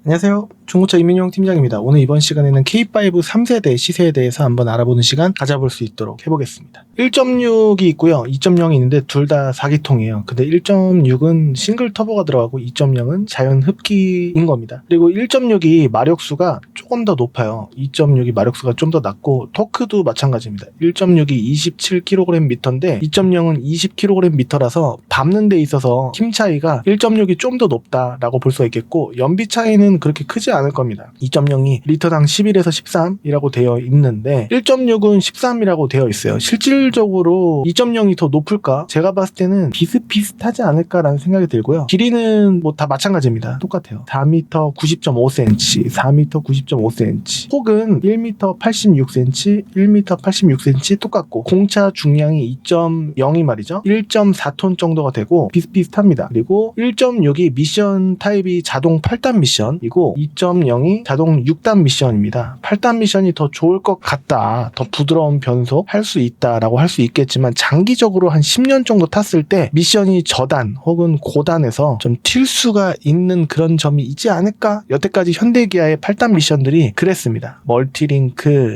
안녕하세요. 중고차 이민용 팀장입니다. 오늘 이번 시간에는 K5 3세대 시세에 대해서 한번 알아보는 시간 가져볼 수 있도록 해보겠습니다. 1.6이 있고요. 2.0이 있는데 둘 다 4기통이에요. 근데 1.6은 싱글 터보가 들어가고 2.0은 자연 흡기인 겁니다. 그리고 1.6이 마력수가 조금 더 높아요. 2.6이 마력수가 좀 더 낮고 토크도 마찬가지입니다. 1.6이 27kgm인데 2.0은 20kgm라서 밟는 데 있어서 힘 차이가 1.6이 좀 더 높다라고 볼 수가 있겠고 연비 차이는 그렇게 크지 않을 겁니다. 2.0이 리터당 11에서 13이라고 되어 있는데 1.6은 13이라고 되어 있어요. 실질적으로 2.0이 더 높을까? 제가 봤을 때는 비슷비슷하지 않을까라는 생각이 들고요. 길이는 뭐 다 마찬가지입니다. 똑같아요. 4m 90.5cm, 4m 90.5cm 혹은 1m 86cm, 1m 86cm 똑같고 공차 중량이 2.0이 말이죠. 1.4톤 정도가 되고 비슷비슷합니다. 그리고 1.6이 미션 타입이 자동 8단 미션이고 2.0이 자동 6단 미션입니다. 8단 미션이 더 좋을 것 같다. 더 부드러운 변속 할 수 있다라고 할 수 있겠지만 장기적으로 한 10년 정도 탔을 때 미션이 저단 혹은 고단에서 좀 튈 수가 있는 그런 점이 있지 않을까? 여태까지 현대기아의 8단 미션들이 그랬습니다.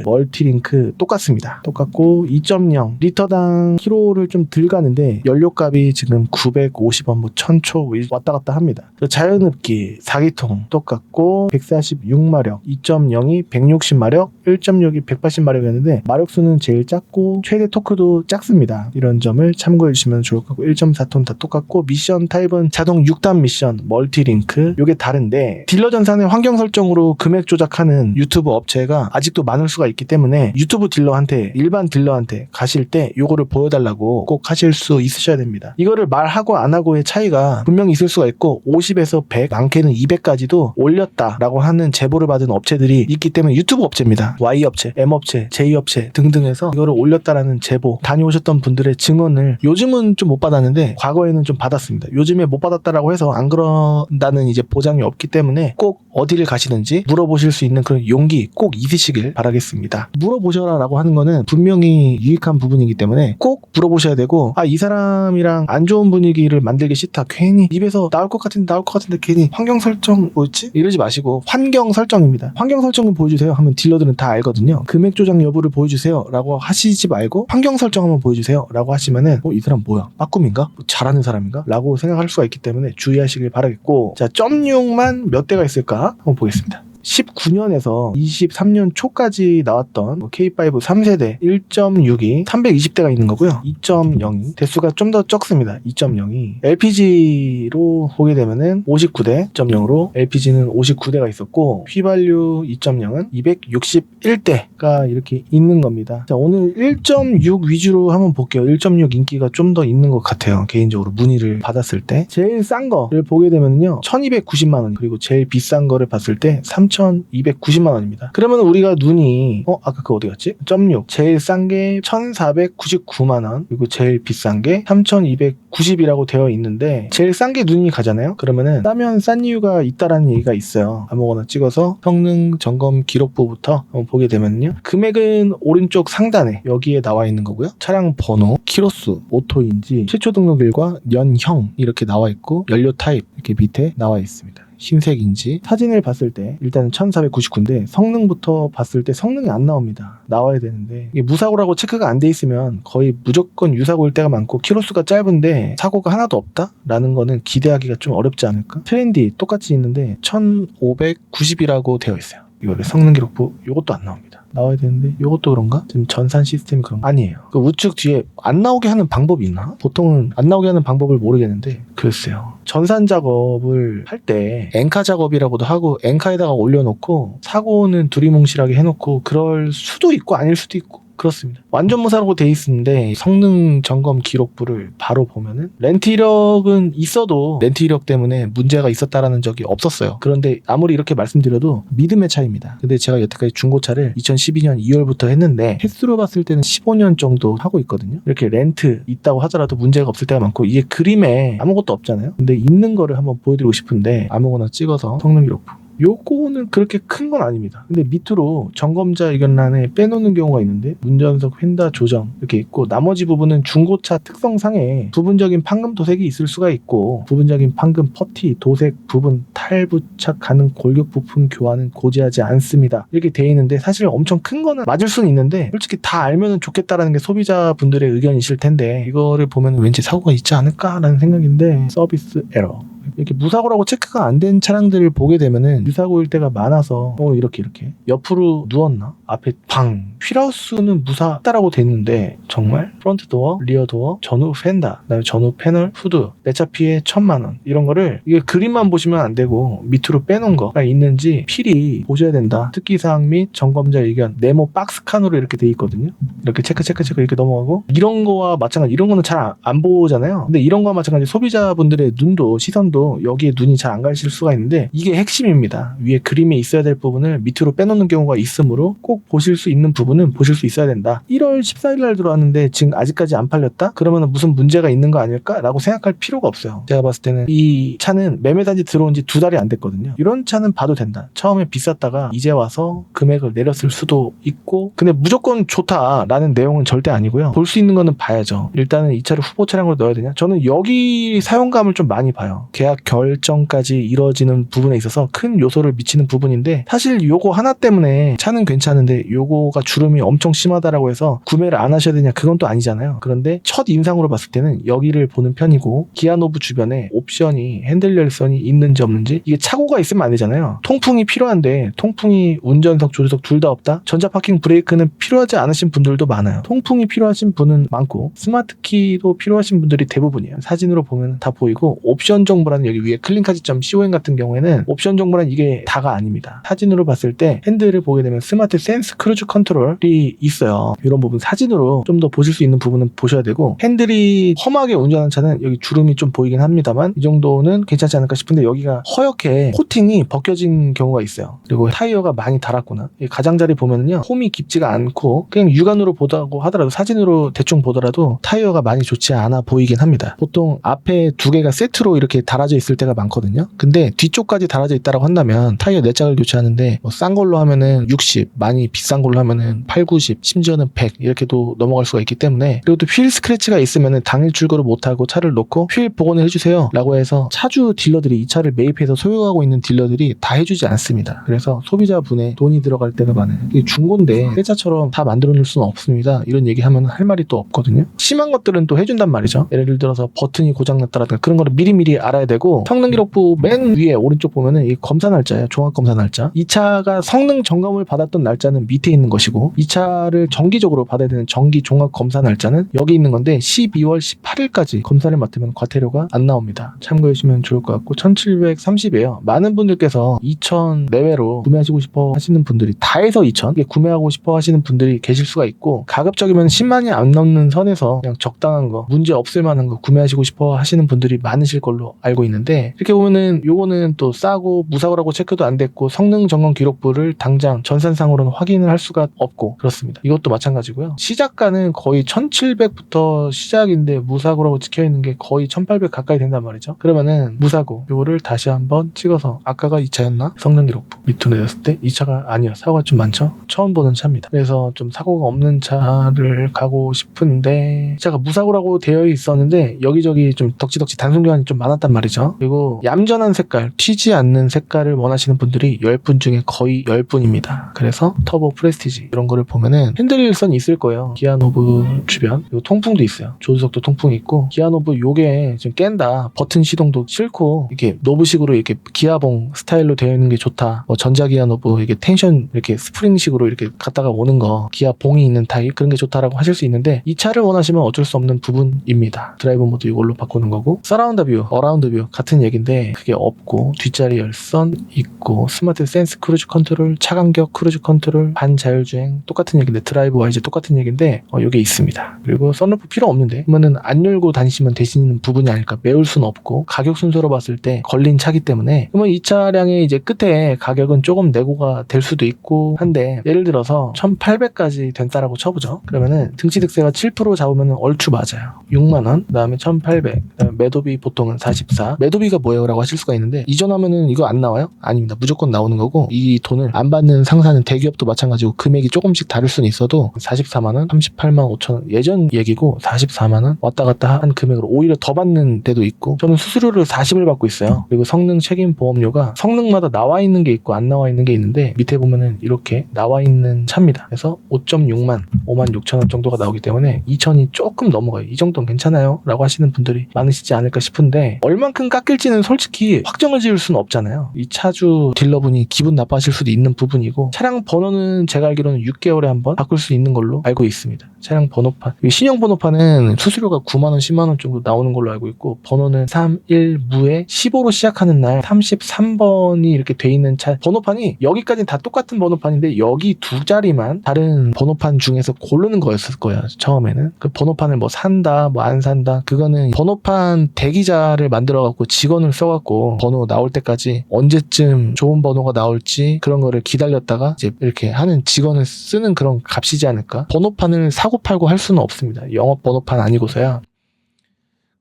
멀티링크 똑같습니다. 똑같고 2.0 리터당 키로를 좀 덜 가는데 연료값이 지금 950원 뭐 1000초 왔다 갔다 합니다. 자연흡기 4기통 똑같고 146마력, 2.0이 160마력, 1.6이 180마력이었는데 마력수는 제일 작고 최대 토크도 작습니다. 이런 점을 참고해 주시면 좋을 것 같고 1.4톤 다 똑같고 미션 타입은 자동 6단 미션, 멀티링크 요게 다른데 딜러 전산의 환경 설정으로 금액 조작하는 유튜브 업체가 아직도 많을 수가 있기 때문에 유튜브 딜러한테 일반 딜러한테 가실 때 요거를 보여달라고 꼭 하실 수 있으셔야 됩니다. 이거를 말하고 안 하고의 차이가 분명히 있을 수가 있고 50에서 100, 많게는 200까지도 올렸다라고 하는 제보를 받은 업체들이 있기 때문에 유튜브 업체입니다. Y업체, M업체, J업체 등등해서 이거를 올렸다라는 제보 다녀오셨던 분들의 증언을 요즘은 좀 못 받았는데 과거에는 좀 받았습니다. 요즘에 못 받았다라고 해서 안 그런다는 이제 보장이 없기 때문에 꼭 어디를 가시든지 물어보실 수 있는 그런 용기 꼭 있으시길 바라겠습니다. 물어보셔라라고 하는 거는 분명히 유익한 부분이기 때문에 꼭 물어보셔야 되고 이 사람이랑 안 좋은 분위기를 만들기 싫다. 괜히 입에서 나올 것 같은데 괜히 환경 설정 뭐였지? 이러지 마시고 환경 설정입니다. 환경 설정을 보여주세요 하면 딜러들은 다 알거든요. 금액 조작 여부를 보여주세요 라고 하시지 말고 환경 설정 한번 보여주세요 라고 하시면은 이 사람 뭐야? 빠꿈인가? 뭐 잘하는 사람인가? 라고 생각할 수가 있기 때문에 주의하시길 바라겠고 자, 0.6만 몇 대가 있을까? 한번 보겠습니다. 19년에서 23년 초까지 나왔던 K5 3세대 1.6이 320대가 있는 거고요. 2.0이 대수가 좀 더 적습니다. 2.0이 LPG로 보게 되면은 59대 2.0으로 LPG는 59대가 있었고 휘발유 2.0은 261대가 이렇게 있는 겁니다. 자, 오늘 1.6 위주로 한번 볼게요. 1.6 인기가 좀 더 있는 것 같아요. 개인적으로 문의를 받았을 때 제일 싼 거를 보게 되면요 1290만 원 그리고 제일 비싼 거를 봤을 때 3,290만 원입니다. 그러면 우리가 눈이 아까 그 어디 갔지? 0.6 제일 싼 게 1,499만 원 그리고 제일 비싼 게 3,290이라고 되어 있는데 제일 싼 게 눈이 가잖아요. 그러면은 싸면 싼 이유가 있다라는 얘기가 있어요. 아무거나 찍어서 성능 점검 기록부부터 한번 보게 되면요 금액은 오른쪽 상단에 여기에 나와 있는 거고요. 차량 번호, 키로수, 오토인지, 최초 등록일과 연형 이렇게 나와 있고 연료 타입 이렇게 밑에 나와 있습니다. 흰색인지 사진을 봤을 때 일단은 1499인데 성능부터 봤을 때 성능이 안 나옵니다. 나와야 되는데 이게 무사고라고 체크가 안 돼 있으면 거의 무조건 유사고일 때가 많고 키로수가 짧은데 사고가 하나도 없다? 라는 거는 기대하기가 좀 어렵지 않을까? 트렌디 똑같이 있는데 1590이라고 되어 있어요. 이거를 성능 기록부 요것도 안 나옵니다. 나와야 되는데 이것도 그런가? 지금 전산 시스템이 그런 거 아니에요. 그 우측 뒤에 안 나오게 하는 방법이 있나? 보통은 안 나오게 하는 방법을 모르겠는데 글쎄요. 전산 작업을 할 때 엔카 작업이라고도 하고 엔카에다가 올려놓고 사고는 두리뭉실하게 해놓고 그럴 수도 있고 아닐 수도 있고 그렇습니다. 완전 무사라고 돼 있는데 성능 점검 기록부를 바로 보면은 렌트 이력은 있어도 렌트 이력 때문에 문제가 있었다라는 적이 없었어요. 그런데 아무리 이렇게 말씀드려도 믿음의 차이입니다. 근데 제가 여태까지 중고차를 2012년 2월부터 했는데 횟수로 봤을 때는 15년 정도 하고 있거든요. 이렇게 렌트 있다고 하더라도 문제가 없을 때가 많고 이게 그림에 아무것도 없잖아요. 근데 있는 거를 한번 보여드리고 싶은데 아무거나 찍어서 성능 기록부 요거는 그렇게 큰 건 아닙니다. 근데 밑으로 점검자 의견란에 빼놓는 경우가 있는데 운전석 휀다 조정 이렇게 있고, 나머지 부분은 중고차 특성상에 부분적인 판금 도색이 있을 수가 있고, 부분적인 판금 퍼티 도색 부분 탈부착 가능 골격 부품 교환은 고지하지 않습니다. 이렇게 돼 있는데 사실 엄청 큰 거는 맞을 수는 있는데 솔직히 다 알면은 좋겠다라는 게 소비자분들의 의견이실 텐데, 이거를 보면 왠지 사고가 있지 않을까라는 생각인데, 서비스 에러. 이렇게 무사고라고 체크가 안 된 차량들을 보게 되면은 유사고일 때가 많아서 이렇게 옆으로 누웠나? 앞에 방 휠하우스는 무사다라고 돼 있는데 정말 프론트 도어, 리어 도어, 전후 펜다, 그다음에 전후 패널, 후드, 내차 피해 1,000만원 이런 거를 이게 그림만 보시면 안 되고 밑으로 빼놓은 거가 있는지 필히 보셔야 된다. 특기사항 및 점검자 의견 네모 박스칸으로 이렇게 돼 있거든요. 이렇게 체크 이렇게 넘어가고, 이런 거와 마찬가지, 이런 거는 잘 안 보잖아요. 근데 이런 거와 마찬가지 소비자분들의 눈도 시선도 여기에 눈이 잘 안 가실 수가 있는데, 이게 핵심입니다. 위에 그림에 있어야 될 부분을 밑으로 빼놓는 경우가 있으므로 꼭 보실 수 있는 부분은 보실 수 있어야 된다. 1월 14일 날 들어왔는데 지금 아직까지 안 팔렸다? 그러면 무슨 문제가 있는 거 아닐까? 라고 생각할 필요가 없어요. 제가 봤을 때는 이 차는 매매단지 들어온 지 2달이 안 됐거든요. 이런 차는 봐도 된다. 처음에 비쌌다가 이제 와서 금액을 내렸을 수도 있고, 근데 무조건 좋다라는 내용은 절대 아니고요. 볼 수 있는 거는 봐야죠. 일단은 이 차를 후보 차량으로 넣어야 되냐? 저는 여기 사용감을 좀 많이 봐요. 계약 결정까지 이루어지는 부분에 있어서 큰 요소를 미치는 부분인데, 사실 요거 하나 때문에 차는 괜찮은데 요거가 주름이 엄청 심하다라고 해서 구매를 안 하셔야 되냐? 그건 또 아니잖아요. 그런데 첫 인상으로 봤을 때는 여기를 보는 편이고, 기아노브 주변에 옵션이 핸들 열선이 있는지 없는지, 이게 착오가 있으면 안 되잖아요. 통풍이 필요한데 통풍이 운전석 조수석 둘 다 없다? 전자파킹 브레이크는 필요하지 않으신 분들도 많아요. 통풍이 필요하신 분은 많고 스마트키도 필요하신 분들이 대부분이에요. 사진으로 보면 다 보이고, 옵션 정보라는 여기 위에 클린카지.com 같은 경우에는 옵션 정보란 이게 다가 아닙니다. 사진으로 봤을 때 핸들을 보게 되면 스마트 센스 크루즈 컨트롤이 있어요. 이런 부분 사진으로 좀 더 보실 수 있는 부분은 보셔야 되고, 핸들이 험하게 운전하는 차는 여기 주름이 좀 보이긴 합니다만 이 정도는 괜찮지 않을까 싶은데, 여기가 허옇게 코팅이 벗겨진 경우가 있어요. 그리고 타이어가 많이 닳았구나. 가장자리 보면은요, 홈이 깊지가 않고 그냥 육안으로 보다고 하더라도, 사진으로 대충 보더라도 타이어가 많이 좋지 않아 보이긴 합니다. 보통 앞에 두 개가 세트로 이렇게 달아져 있을 때가 많거든요. 근데 뒤쪽까지 달아져 있다라고 한다면 타이어 4짝을 교체하는데 싼 걸로 하면은 60, 많이 비싼 걸로 하면은 8, 90, 심지어는 100 이렇게도 넘어갈 수가 있기 때문에, 그리고 또 휠 스크래치가 있으면은 당일 출고를 못하고 차를 놓고 휠 복원을 해주세요 라고 해서 차주 딜러들이, 이 차를 매입해서 소유하고 있는 딜러들이 다 해주지 않습니다. 그래서 소비자분의 돈이 들어갈 때가 많아요. 이게 중고인데 새 차처럼 다 만들어 놓을 수는 없습니다. 이런 얘기하면 할 말이 또 없거든요. 심한 것들은 또 해준단 말이죠. 예를 들어서 버튼이 고장났다라든가 그런 거를 미리미리 알아야 되고, 성능 기록부 맨 위에 오른쪽 보면은 이 검사 날짜예요. 종합 검사 날짜. 이 차가 성능 점검을 받았던 날짜는 밑에 있는 것이고, 이 차를 정기적으로 받아야 되는 정기 종합 검사 날짜는 여기 있는 건데 12월 18일까지 검사를 맡으면 과태료가 안 나옵니다. 참고해 주시면 좋을 것 같고, 1730이에요. 많은 분들께서 2000 내외로 구매하시고 싶어 하시는 분들이, 다 해서 2000 이게 구매하고 싶어 하시는 분들이 계실 수가 있고, 가급적이면 10만이 안 넘는 선에서 그냥 적당한 거, 문제 없을 만한 거 구매하시고 싶어 하시는 분들이 많으실 걸로 알고 있는데, 이렇게 보면은 요거는 또 싸고 무사고라고 체크도 안 됐고, 성능 점검 기록부를 당장 전산상으로는 확인을 할 수가 없고, 그렇습니다. 이것도 마찬가지고요. 시작가는 거의 1700부터 시작인데 무사고라고 찍혀있는 게 거의 1800 가까이 된단 말이죠. 그러면은 무사고 요거를 다시 한번 찍어서, 아까가 이 차였나? 성능 기록부 밑으로 내렸을 때 이 차가 아니요, 사고가 좀 많죠. 처음 보는 차입니다. 그래서 좀 사고가 없는 차를 가고 싶은데, 이 차가 무사고라고 되어 있었는데 여기저기 좀 덕지덕지 단순 교환이 좀 많았단 말이죠. 그리고 얌전한 색깔, 튀지 않는 색깔을 원하시는 분들이 10분 중에 거의 10분입니다. 그래서 터보 프레스티지 이런 거를 보면은 핸들선이 있을 거예요. 기아노브 주변. 그리고 통풍도 있어요. 조수석도 통풍이 있고, 기아노브 요게 좀 깬다, 버튼 시동도 싫고, 이렇게 노브식으로 이렇게 기아봉 스타일로 되어 있는 게 좋다, 뭐 전자기아노브 이게 텐션 이렇게 스프링식으로 이렇게 갔다가 오는 거, 기아봉이 있는 타입 그런 게 좋다라고 하실 수 있는데, 이 차를 원하시면 어쩔 수 없는 부분입니다. 드라이브 모드 이걸로 바꾸는 거고, 서라운드 뷰, 어라운드 뷰 같은 얘기인데 그게 없고, 뒷자리 열선 있고, 스마트 센스 크루즈 컨트롤, 차간격 크루즈 컨트롤, 반자율주행 똑같은 얘기인데, 드라이브 와이즈 똑같은 얘기인데 요게 있습니다. 그리고 선루프 필요 없는데 그러면은 안 열고 다니시면 되시는 부분이 아닐까. 메울 수는 없고, 가격 순서로 봤을 때 걸린 차기 때문에, 그러면 이 차량의 이제 끝에 가격은 조금 내고가 될 수도 있고 한데, 예를 들어서 1800까지 된다라고 쳐보죠. 그러면은 등치득세가 7% 잡으면 얼추 맞아요. 6만원, 그 다음에 1800, 그 다음에 매도비 보통은 44 자, 매도비가 뭐예요? 라고 하실 수가 있는데 이전하면은 이거 안 나와요? 아닙니다. 무조건 나오는 거고 이 돈을 안 받는 상사는 대기업도 마찬가지고 금액이 조금씩 다를 수는 있어도 44만원, 38만 5천원 예전 얘기고 44만원 왔다 갔다 한 금액으로 오히려 더 받는 데도 있고 저는 수수료를 40을 받고 있어요. 그리고 성능 책임 보험료가 성능마다 나와 있는 게 있고 안 나와 있는 게 있는데 밑에 보면은 이렇게 나와 있는 차입니다. 그래서 5.6만, 5만 6천원 정도가 나오기 때문에 2천이 조금 넘어가요. 이 정도는 괜찮아요? 라고 하시는 분들이 많으시지 않을까 싶은데 얼만큼 깎일지는 솔직히 확정을 지을 수는 없잖아요. 이 차주 딜러분이 기분 나빠하실 수도 있는 부분이고 차량 번호는 제가 알기로는 6개월에 한번 바꿀 수 있는 걸로 알고 있습니다. 차량 번호판, 신형 번호판은 수수료가 9만원, 10만원 정도 나오는 걸로 알고 있고 번호는 31무에 15로 시작하는 날 33번이 이렇게 돼 있는 차 번호판이 여기까지는 다 똑같은 번호판인데 여기 두 자리만 다른 번호판 중에서 고르는 거였을 거예요. 처음에는 그 번호판을 뭐 산다 뭐 안 산다 그거는 번호판 대기자를 만들어 갖고 직원을 써 갖고 번호 나올 때까지 언제쯤 좋은 번호가 나올지 그런 거를 기다렸다가 이제 이렇게 하는 직원을 쓰는 그런 값이지 않을까. 번호판을 사고 팔고 할 수는 없습니다. 영업 번호판 아니고서야.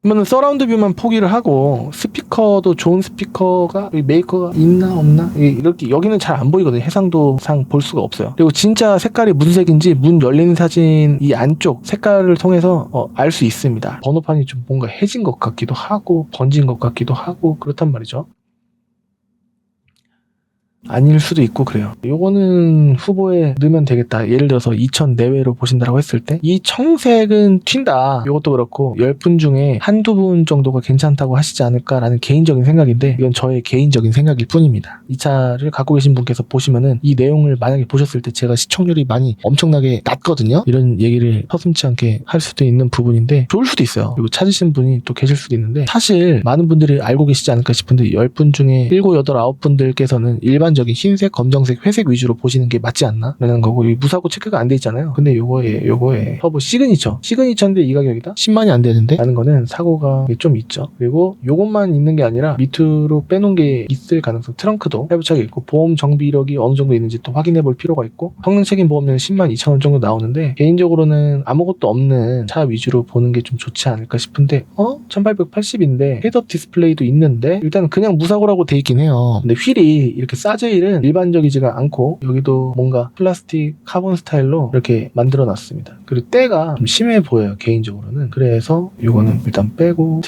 그러면 서라운드 뷰만 포기를 하고 스피커도 좋은 스피커가 메이커가 있나 없나 이렇게 여기는 잘 안 보이거든요. 해상도상 볼 수가 없어요. 그리고 진짜 색깔이 무슨 색인지 문 열리는 사진 이 안쪽 색깔을 통해서 알 수 있습니다. 번호판이 좀 뭔가 해진 것 같기도 하고 번진 것 같기도 하고 그렇단 말이죠. 아닐 수도 있고 그래요. 요거는 후보에 넣으면 되겠다. 예를 들어서 2000 내외로 보신다고 했을 때 이 청색은 튄다. 요것도 그렇고 10분 중에 한두 분 정도가 괜찮다고 하시지 않을까라는 개인적인 생각인데 이건 저의 개인적인 생각일 뿐입니다. 이 차를 갖고 계신 분께서 보시면은 이 내용을 만약에 보셨을 때 제가 시청률이 많이 엄청나게 낮거든요. 이런 얘기를 서슴지 않게 할 수도 있는 부분인데 좋을 수도 있어요. 그리고 찾으신 분이 또 계실 수도 있는데 사실 많은 분들이 알고 계시지 않을까 싶은데 10분 중에 7, 8, 9분들께서는 일반적인 흰색, 검정색, 회색 위주로 보시는 게 맞지 않나? 라는 거고 무사고 체크가 안 돼 있잖아요. 근데 요거에 터보 시그니처인데 이 가격이다? 10만이 안 되는데? 라는 거는 사고가 좀 있죠. 그리고 요것만 있는 게 아니라 밑으로 빼놓은 게 있을 가능성 트렁크도 해부착이 있고 보험 정비 이력이 어느 정도 있는지 또 확인해 볼 필요가 있고 성능 책임 보험료는 10만 2천원 정도 나오는데 개인적으로는 아무것도 없는 차 위주로 보는 게 좀 좋지 않을까 싶은데 1880인데 헤드업 디스플레이도 있는데 일단 그냥 무사고라고 돼 있긴 해요. 근데 휠이 이렇게 사제일은 일반적이지가 않고 여기도 뭔가 플라스틱 카본 스타일로 이렇게 만들어 놨습니다. 그리고 때가 좀 심해 보여요. 개인적으로는. 그래서 이거는 일단 빼고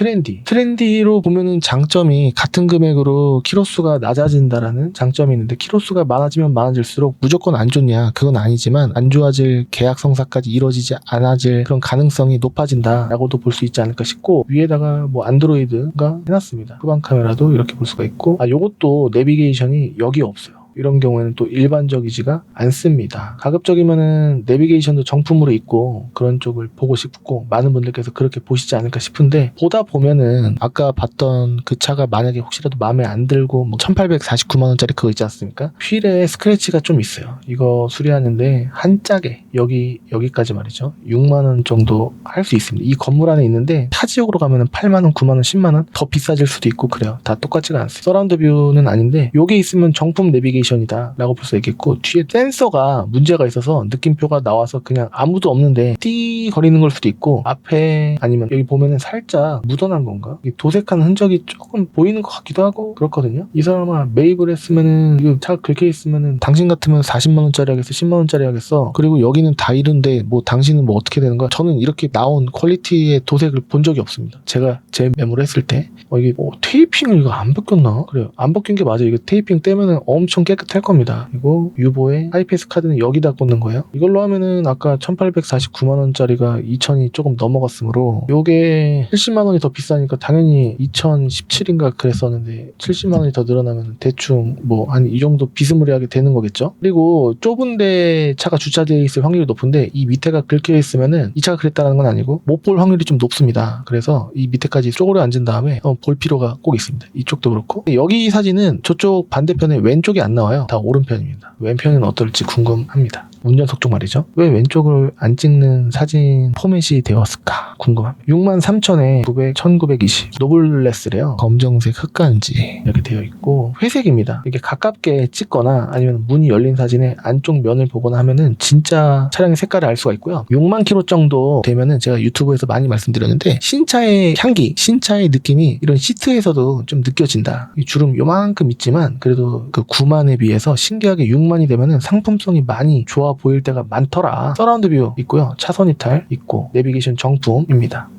트렌디로 보면은 장점이 같은 금액으로 키로수가 낮아진다라는 장점이 있는데 키로수가 많아지면 많아질수록 무조건 안 좋냐 그건 아니지만 안 좋아질 계약 성사까지 이루어지지 않아질 그런 가능성이 높아진다라고도 볼 수 있지 않을까 싶고 위에다가 뭐 안드로이드가 해놨습니다. 후방 카메라도 이렇게 볼 수가 있고 요것도 내비게이션이 여기 없어요. 이런 경우에는 또 일반적이지가 않습니다. 가급적이면은 내비게이션도 정품으로 있고 그런 쪽을 보고 싶고 많은 분들께서 그렇게 보시지 않을까 싶은데 보다 보면은 아까 봤던 그 차가 만약에 혹시라도 마음에 안 들고 뭐 1849만원짜리 그거 있지 않습니까? 휠에 스크래치가 좀 있어요. 이거 수리하는데 한 짝에 여기까지 말이죠. 6만원 정도 할 수 있습니다. 이 건물 안에 있는데 타 지역으로 가면은 8만원, 9만원, 10만원 더 비싸질 수도 있고 그래요. 다 똑같지가 않습니다. 서라운드 뷰는 아닌데 요게 있으면 정품 내비게이션이다 라고 볼 수 있겠고 뒤에 센서가 문제가 있어서 느낌표가 나와서 그냥 아무도 없는데 띠 거리는 걸 수도 있고 앞에 아니면 여기 보면은 살짝 묻어난 건가? 도색한 흔적이 조금 보이는 것 같기도 하고 그렇거든요. 이 사람아 매입을 했으면은 이거 차 긁혀 있으면은 당신 같으면 40만원짜리 하겠어 10만원짜리 하겠어. 그리고 여기는 다 이른데 뭐 당신은 뭐 어떻게 되는 거야? 저는 이렇게 나온 퀄리티의 도색을 본 적이 없습니다. 제가 제 메모를 했을 때 이게 테이핑을 이거 안 벗겼나? 그래요. 안 벗긴 게 맞아요. 이거 테이핑 떼면은 엄청 깨끗할 겁니다. 그리고 유보의 하이패스 카드는 여기다 꽂는 거예요. 이걸로 하면은 아까 1849만원짜리가 2000이 조금 넘어갔으므로 요게 70만원이 더 비싸니까 당연히 2017인가 그랬었는데 70만원이 더 늘어나면 대충 뭐 한 이 정도 비스무리하게 되는 거겠죠. 그리고 좁은데 차가 주차되어 있을 확률이 높은데 이 밑에가 긁혀 있으면은 이 차가 그랬다는 건 아니고 못 볼 확률이 좀 높습니다. 그래서 이 밑에까지 쪼그려 앉은 다음에 볼 필요가 꼭 있습니다. 이쪽도 그렇고 여기 사진은 저쪽 반대편에 왼쪽이 안 나와요. 다 오른편입니다. 왼편은 어떨지 궁금합니다. 운전석 쪽 말이죠. 왜 왼쪽을 안 찍는 사진 포맷이 되었을까 궁금합니다. 63,000에 1920 노블레스래요. 검정색 흑간지 이렇게 되어 있고 회색입니다. 이게 가깝게 찍거나 아니면 문이 열린 사진의 안쪽 면을 보거나 하면은 진짜 차량의 색깔을 알 수가 있고요. 6만 킬로 정도 되면은 제가 유튜브에서 많이 말씀드렸는데 신차의 향기, 신차의 느낌이 이런 시트에서도 좀 느껴진다. 이 주름 요만큼 있지만 그래도 그 9만에 비해서 신기하게 6만이 되면은 상품성이 많이 좋아 보일 때가 많더라. 서라운드 뷰 있고요. 차선 이탈 있고 내비게이션 정품입니다.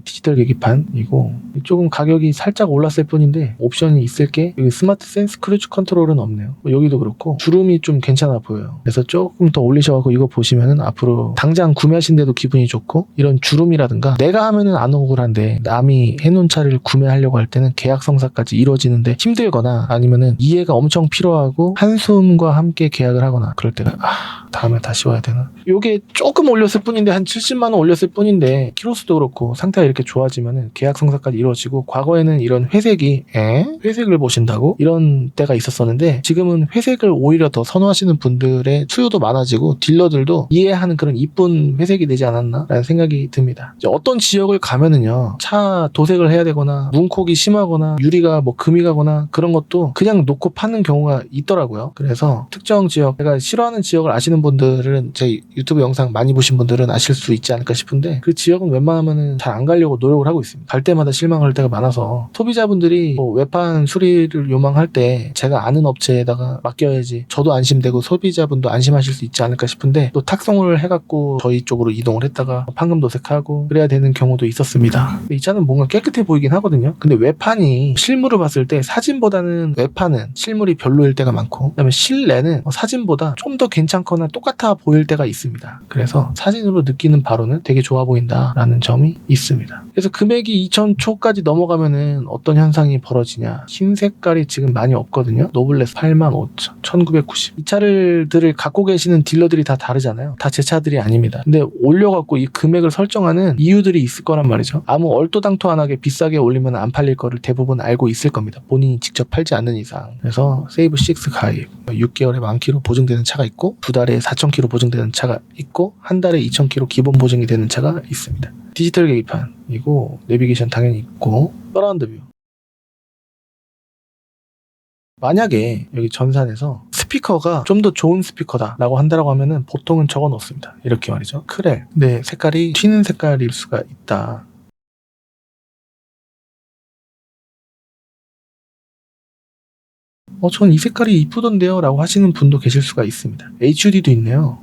디지털 계기판이고 조금 가격이 살짝 올랐을 뿐인데 옵션이 있을 게 여기 스마트 센스 크루즈 컨트롤은 없네요. 여기도 그렇고 주름이 좀 괜찮아 보여요. 그래서 조금 더 올리셔가지고 이거 보시면은 앞으로 당장 구매하신데도 기분이 좋고 이런 주름이라든가 내가 하면은 안 억울한데 남이 해놓은 차를 구매하려고 할 때는 계약 성사까지 이루어지는데 힘들거나 아니면은 이해가 엄청 필요하고 한숨과 함께 계약을 하거나 그럴 때가 다음에 다시 와야 되나? 요게 조금 올렸을 뿐인데 한 70만 원 올렸을 뿐인데 키로수도 그렇고 상태가 이렇게 좋아지면은 계약 성사까지 이루어지고 과거에는 이런 회색이 회색을 보신다고? 이런 때가 있었었는데 지금은 회색을 오히려 더 선호하시는 분들의 수요도 많아지고 딜러들도 이해하는 그런 이쁜 회색이 되지 않았나? 라는 생각이 듭니다. 이제 어떤 지역을 가면은요 차 도색을 해야 되거나 문콕이 심하거나 유리가 뭐 금이 가거나 그런 것도 그냥 놓고 파는 경우가 있더라고요. 그래서 특정 지역, 제가 싫어하는 지역을 아시는 분들은 제 유튜브 영상 많이 보신 분들은 아실 수 있지 않을까 싶은데 그 지역은 웬만하면은 잘 안 가려고 노력을 하고 있습니다. 갈 때마다 실망할 때가 많아서 소비자분들이 뭐 외판 수리를 요망할 때 제가 아는 업체에다가 맡겨야지 저도 안심되고 소비자분도 안심하실 수 있지 않을까 싶은데 또 탁송을 해갖고 저희 쪽으로 이동을 했다가 판금 도색하고 그래야 되는 경우도 있었습니다. 이 차는 뭔가 깨끗해 보이긴 하거든요. 근데 외판이 실물을 봤을 때 사진보다는 외판은 실물이 별로일 때가 많고 그다음에 실내는 사진보다 좀 더 괜찮거나 똑같아 보일 때가 있습니다. 그래서 사진으로 느끼는 바로는 되게 좋아 보인다라는 점이 있습니다. 그래서 금액이 2,000초까지 넘어가면은 어떤 현상이 벌어지냐. 흰 색깔이 지금 많이 없거든요. 노블레스 85,000, 1990. 이 차들을 갖고 계시는 딜러들이 다 다르잖아요. 다 제 차들이 아닙니다. 근데 올려갖고 이 금액을 설정하는 이유들이 있을 거란 말이죠. 아무 얼토당토안하게 비싸게 올리면 안 팔릴 거를 대부분 알고 있을 겁니다. 본인이 직접 팔지 않는 이상. 그래서 세이브 6 가입, 6개월에 10,000km 보증되는 차가 있고 2달에 4,000km 보증되는 차가 있고 한 달에 2,000km 기본 보증이 되는 차가 있습니다. 디지털 계기판이고 내비게이션 당연히 있고 서라운드 뷰. 만약에 여기 전산에서 스피커가 좀 더 좋은 스피커다 라고 한다라고 하면은 보통은 적어 놓습니다. 이렇게 말이죠. 크렐. 근데 색깔이 튀는 색깔일 수가 있다. 전 이 색깔이 이쁘던데요 라고 하시는 분도 계실 수가 있습니다. HUD도 있네요.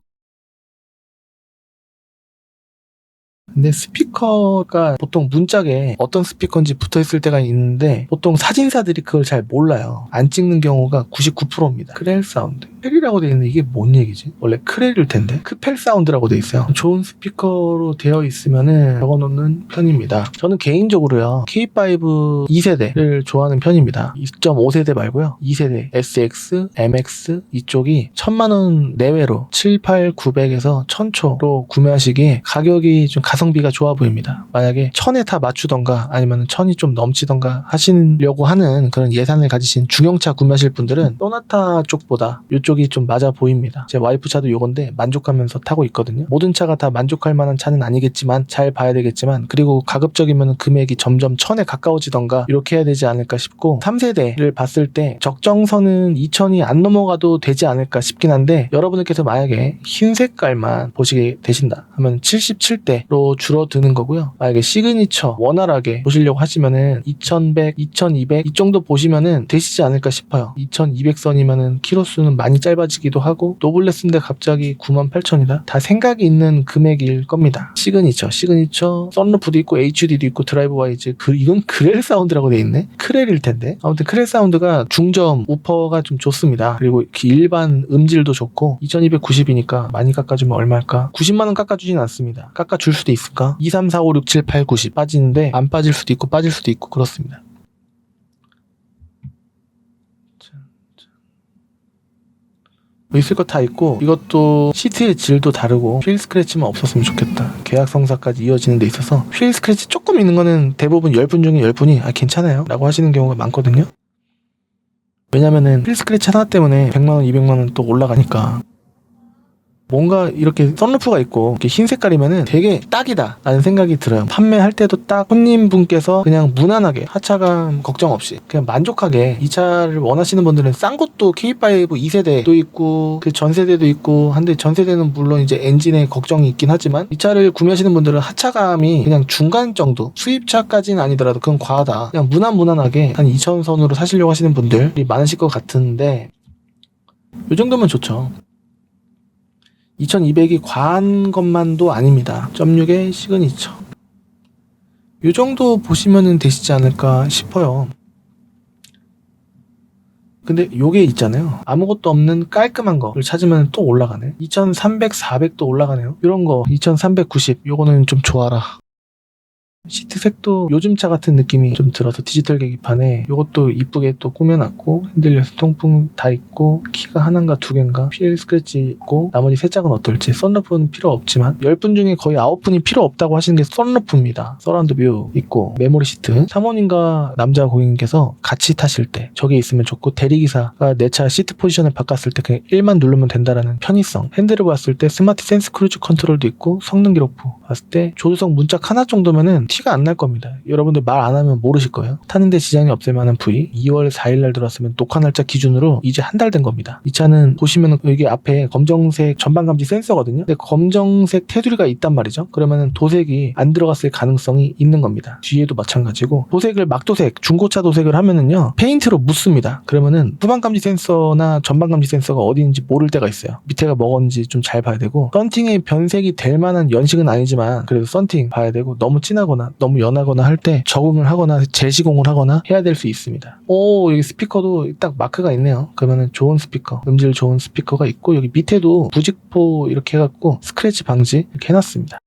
근데 스피커가 보통 문짝에 어떤 스피커인지 붙어있을 때가 있는데 보통 사진사들이 그걸 잘 몰라요. 안 찍는 경우가 99%입니다. 크렐 사운드. 크렐이라고 되어 있는데 이게 뭔 얘기지? 원래 크렐일 텐데 크펠 사운드라고 되어 있어요. 좋은 스피커로 되어 있으면은 적어놓는 편입니다. 저는 개인적으로요 K5 2세대를 좋아하는 편입니다. 2.5세대 말고요 2세대 SX, MX 이쪽이 1,000만원 내외로 7, 8, 900에서 1,000초로 구매하시기에 가격이 좀 가성비가 좋아 보입니다. 만약에 1,000에 다 맞추던가 아니면 1,000이 좀 넘치던가 하시려고 하는 그런 예산을 가지신 중형차 구매하실 분들은 소나타 쪽보다 이쪽이 좀 맞아 보입니다. 제 와이프 차도 요건데 만족하면서 타고 있거든요. 모든 차가 다 만족할 만한 차는 아니겠지만 잘 봐야 되겠지만 그리고 가급적이면 금액이 점점 1,000에 가까워지던가 이렇게 해야 되지 않을까 싶고 3세대를 봤을 때 적정선은 2,000이 안 넘어가도 되지 않을까 싶긴 한데 여러분들께서 만약에 흰 색깔만 보시게 되신다 하면 77대로 줄어드는 거고요. 만약에 시그니처 원활하게 보시려고 하시면은 2,100, 2,200 이 정도 보시면은 되시지 않을까 싶어요. 2,200선이면은 키로수는 많이 짧아지기도 하고 노블레스인데 갑자기 98,000이다. 다 생각이 있는 금액일 겁니다. 시그니처, 썬루프도 있고 HUD도 있고 드라이브 와이즈 이건 크렐 사운드라고 돼 있네. 크렐일 텐데 아무튼 크렐 사운드가 중점 우퍼가 좀 좋습니다. 그리고 일반 음질도 좋고 2,290이니까 많이 깎아주면 얼마일까? 90만원 깎아주진 않습니다. 깎아줄 수도 있을까? 2, 3, 4, 5, 6, 7, 8, 90 빠지는데 안 빠질 수도 있고 빠질 수도 있고 그렇습니다. 있을 거 다 있고 이것도 시트의 질도 다르고 휠 스크래치만 없었으면 좋겠다. 계약 성사까지 이어지는 데 있어서 휠 스크래치 조금 있는 거는 대부분 10분 중에 10분이 괜찮아요 라고 하시는 경우가 많거든요. 왜냐면은 휠 스크래치 하나 때문에 100만원 200만원 또 올라가니까. 뭔가 이렇게 썬루프가 있고 이렇게 흰 색깔이면은 되게 딱이다 라는 생각이 들어요. 판매할 때도 딱 손님분께서 그냥 무난하게 하차감 걱정 없이 그냥 만족하게 이 차를 원하시는 분들은 싼 것도 K5 2세대도 있고 그 전세대도 있고 한데 전세대는 물론 이제 엔진에 걱정이 있긴 하지만 이 차를 구매하시는 분들은 하차감이 그냥 중간 정도, 수입차까지는 아니더라도 그건 과하다, 그냥 무난하게 한 2,000선으로 사시려고 하시는 분들이 많으실 것 같은데 이 정도면 좋죠. 2200이 과한 것만도 아닙니다. 0.6의 시그니처 이 정도 보시면 되시지 않을까 싶어요. 근데 요게 있잖아요. 아무것도 없는 깔끔한 거를 찾으면 또 올라가네. 2300, 400도 올라가네요. 이런 거 2390 요거는 좀 좋아라. 시트색도 요즘 차 같은 느낌이 좀 들어서 디지털 계기판에 요것도 이쁘게 또 꾸며놨고 핸들레스 통풍 다 있고 키가 하나인가 두 개인가 PL 스크래치 있고 나머지 세 짝은 어떨지. 썬루프는 필요 없지만 10분 중에 거의 9분이 필요 없다고 하시는 게 썬루프입니다. 서라운드 뷰 있고 메모리 시트. 사모님과 남자 고객님께서 같이 타실 때 저게 있으면 좋고 대리기사가 내 차 시트 포지션을 바꿨을 때 그냥 1만 누르면 된다라는 편의성. 핸들을 봤을 때 스마트 센스 크루즈 컨트롤도 있고 성능 기록부 봤을 때 조수석 문짝 하나 정도면은 티가 안 날 겁니다. 여러분들 말 안 하면 모르실 거예요. 타는데 지장이 없을 만한 부위. 2월 4일날 들어왔으면 녹화 날짜 기준으로 이제 한 달 된 겁니다. 이 차는 보시면 여기 앞에 검정색 전방감지 센서거든요. 근데 검정색 테두리가 있단 말이죠. 그러면 도색이 안 들어갔을 가능성이 있는 겁니다. 뒤에도 마찬가지고 도색을 막도색, 중고차 도색을 하면은요 페인트로 묻습니다. 그러면은 후방감지 센서나 전방감지 센서가 어디인지 모를 때가 있어요. 밑에가 뭐건지 좀 잘 봐야 되고 썬팅의 변색이 될 만한 연식은 아니지만 그래도 썬팅 봐야 되고 너무 진하거나 너무 연하거나 할 때 적응을 하거나 재시공을 하거나 해야 될 수 있습니다. 오, 여기 스피커도 딱 마크가 있네요. 그러면은 좋은 스피커, 음질 좋은 스피커가 있고 여기 밑에도 부직포 이렇게 해갖고 스크래치 방지 이렇게 해놨습니다.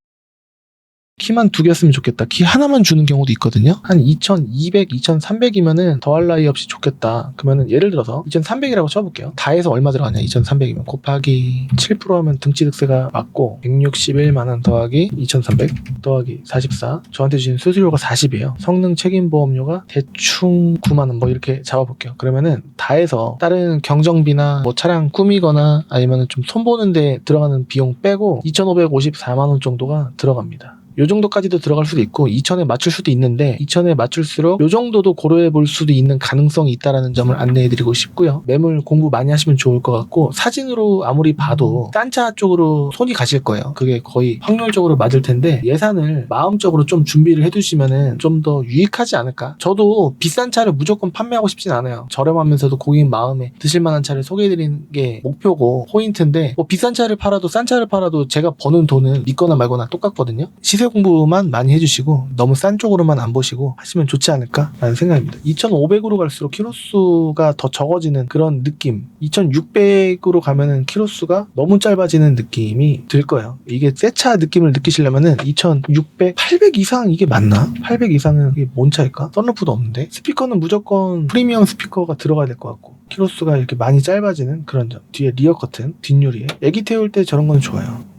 키만 2개였으면 좋겠다. 키 하나만 주는 경우도 있거든요. 한 2200, 2300이면은 더할 나위 없이 좋겠다. 그러면은 예를 들어서 2300이라고 쳐볼게요. 다 해서 얼마 들어가냐? 2300이면 곱하기 7% 하면 등치득세가 맞고 161만원 더하기 2300 더하기 44. 저한테 주신 수수료가 40이에요. 성능 책임보험료가 대충 9만원 뭐 이렇게 잡아볼게요. 그러면은 다 해서 다른 경정비나 뭐 차량 꾸미거나 아니면은 좀 손보는데 들어가는 비용 빼고 2554만원 정도가 들어갑니다. 요 정도까지도 들어갈 수도 있고 2,000에 맞출 수도 있는데 2,000에 맞출수록 요 정도도 고려해 볼 수도 있는 가능성이 있다라는 점을 안내해 드리고 싶고요. 매물 공부 많이 하시면 좋을 것 같고 사진으로 아무리 봐도 싼 차 쪽으로 손이 가실 거예요. 그게 거의 확률적으로 맞을 텐데 예산을 마음적으로 좀 준비를 해 두시면은 좀 더 유익하지 않을까. 저도 비싼 차를 무조건 판매하고 싶진 않아요. 저렴하면서도 고객 마음에 드실 만한 차를 소개해 드리는 게 목표고 포인트인데 뭐 비싼 차를 팔아도 싼 차를 팔아도 제가 버는 돈은 믿거나 말거나 똑같거든요. 시세 공부만 많이 해주시고 너무 싼 쪽으로만 안 보시고 하시면 좋지 않을까라는 생각입니다. 2500으로 갈수록 키로수가 더 적어지는 그런 느낌. 2600으로 가면은 키로수가 너무 짧아지는 느낌이 들 거예요. 이게 새 차 느낌을 느끼시려면은 2600, 800 이상 이게 맞나? 800 이상은 이게 뭔 차일까? 썬루프도 없는데 스피커는 무조건 프리미엄 스피커가 들어가야 될 것 같고 키로수가 이렇게 많이 짧아지는 그런 점. 뒤에 리어 커튼, 뒷유리에 애기 태울 때 저런 건 좋아요.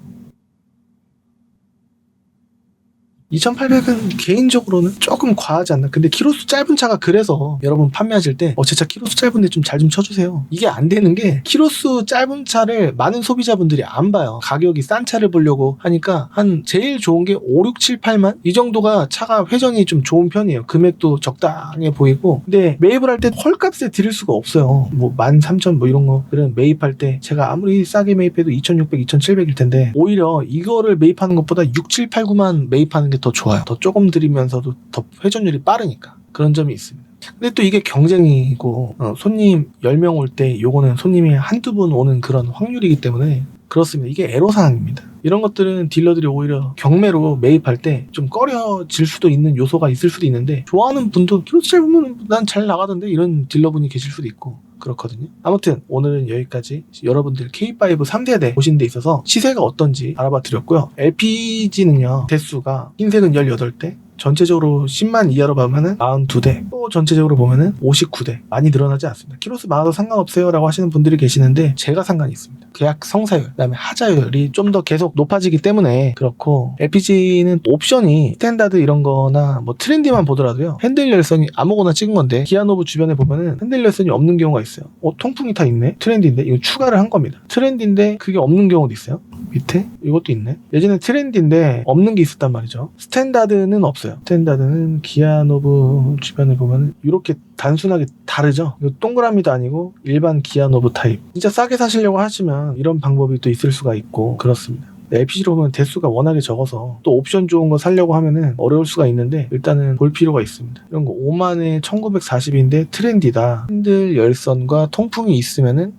2800은 개인적으로는 조금 과하지 않나. 근데 키로수 짧은 차가 그래서 여러분 판매하실 때 제 차 키로수 짧은데 좀 잘 좀 쳐주세요. 이게 안 되는 게 키로수 짧은 차를 많은 소비자분들이 안 봐요. 가격이 싼 차를 보려고 하니까 한 제일 좋은 게 5, 6, 7, 8만? 이 정도가 차가 회전이 좀 좋은 편이에요. 금액도 적당해 보이고. 근데 매입을 할 때 헐값에 드릴 수가 없어요. 뭐 13,000 뭐 이런 거 그런 매입할 때 제가 아무리 싸게 매입해도 2,600, 2,700일 텐데 오히려 이거를 매입하는 것보다 6, 7, 8, 9만 매입하는 게 더 좋아요. 더 조금 들이면서도 더 회전율이 빠르니까 그런 점이 있습니다. 근데 또 이게 경쟁이고 손님 10명 올 때 요거는 손님이 한두 분 오는 그런 확률이기 때문에 그렇습니다. 이게 애로사항입니다. 이런 것들은 딜러들이 오히려 경매로 매입할 때 좀 꺼려질 수도 있는 요소가 있을 수도 있는데 좋아하는 분도 키로수 짧으면 난 잘 나가던데 이런 딜러분이 계실 수도 있고 그렇거든요. 아무튼 오늘은 여기까지 여러분들 K5 3세대 보시는 데 있어서 시세가 어떤지 알아봐 드렸고요. LPG는요 대수가 흰색은 18대 전체적으로 10만 이하로 보면은 42대 또 전체적으로 보면은 59대 많이 늘어나지 않습니다. 키로수 많아도 상관없어요 라고 하시는 분들이 계시는데 제가 상관이 있습니다. 계약 성사율, 그다음에 하자율이 좀 더 계속 높아지기 때문에 그렇고, LPG는 옵션이 스탠다드 이런 거나 뭐 트렌디만 보더라도요, 핸들 열선이 아무거나 찍은 건데 기아노브 주변에 보면은 핸들 열선이 없는 경우가 있어요. 통풍이 다 있네? 트렌디인데? 이거 추가를 한 겁니다. 트렌디인데 그게 없는 경우도 있어요. 밑에 이것도 있네. 예전에 트렌디인데 없는 게 있었단 말이죠. 스탠다드는 없어요. 스탠다드는 기아노브 주변에 보면 이렇게 단순하게 다르죠. 이거 동그라미도 아니고 일반 기아노브 타입. 진짜 싸게 사시려고 하시면 이런 방법이 또 있을 수가 있고 그렇습니다. LPG로 보면 대수가 워낙에 적어서 또 옵션 좋은 거 사려고 하면은 어려울 수가 있는데 일단은 볼 필요가 있습니다. 이런 거 5만에 1940인데 트렌디다. 핸들 열선과 통풍이 있으면은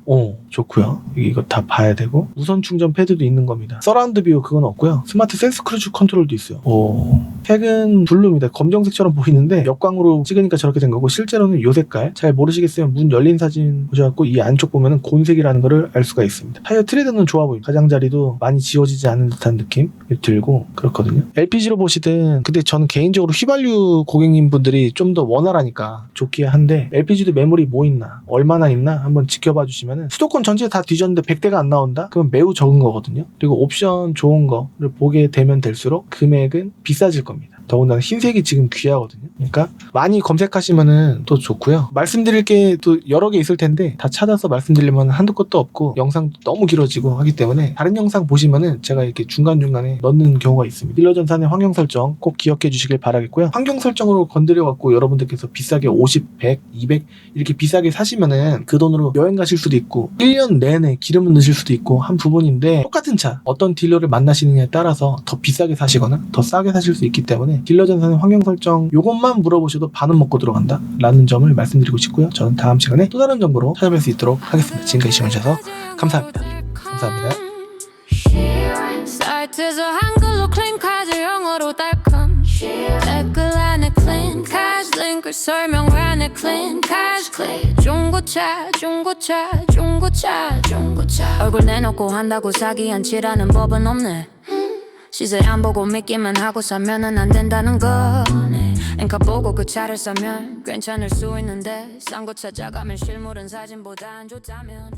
좋고요. 이거 다 봐야 되고, 무선 충전 패드도 있는 겁니다. 서라운드 뷰 그건 없고요. 스마트 센스 크루즈 컨트롤도 있어요. 색은 블루입니다. 검정색처럼 보이는데 역광으로 찍으니까 저렇게 된 거고, 실제로는 요 색깔. 잘 모르시겠으면 문 열린 사진 보셔갖고 이 안쪽 보면은 곤색이라는 거를 알 수가 있습니다. 타이어 트레드는 좋아 보입니다. 가장자리도 많이 지워지지 않은 듯한 느낌이 들고 그렇거든요. LPG로 보시든, 근데 저는 개인적으로 휘발유 고객님 분들이 좀 더 원활하니까 좋긴 한데, LPG도 메모리 뭐 있나, 얼마나 있나 한번 지켜봐 주시면은, 수도권 전체 다 뒤졌는데 100대가 안 나온다? 그럼 매우 적은 거거든요. 그리고 옵션 좋은 거를 보게 되면 될수록 금액은 비싸질 겁니다. 더군다나 흰색이 지금 귀하거든요. 그러니까 많이 검색하시면은 또 좋고요. 말씀드릴 게 또 여러 개 있을 텐데 다 찾아서 말씀드리면 한두 것도 없고 영상도 너무 길어지고 하기 때문에, 다른 영상 보시면은 제가 이렇게 중간중간에 넣는 경우가 있습니다. 딜러 전산의 환경 설정 꼭 기억해 주시길 바라겠고요. 환경 설정으로 건드려 갖고 여러분들께서 비싸게 50, 100, 200 이렇게 비싸게 사시면은 그 돈으로 여행 가실 수도 있고 1년 내내 기름을 넣으실 수도 있고 한 부분인데, 똑같은 차 어떤 딜러를 만나시느냐에 따라서 더 비싸게 사시거나 더 싸게 사실 수 있기 때문에 딜러 전산의 환경 설정 요것만 물어보셔도 반은 먹고 들어간다 라는 점을 말씀드리고 싶고요. 저는 다음 시간에 또 다른 정보로 찾아뵐 수 있도록 하겠습니다. 지금까지 시청해주셔서 감사합니다. 감사합니다. 사이트에서 한글로 클린 카드 영어로 달콤 댓글 안에 클린 카드 링크 설명을 안에 클린 카드 클릭 중고차 중고차 중고차 중고차 얼굴 내놓고 한다고 사기 안 치라는 법은 없네. 시세 안 보고 믿기만 하고 사면은 안 된다는 거네. 앵커 보고 그 차를 사면 괜찮을 수 있는데, 싼 거 찾아가면 실물은 사진보다 안 좋다면은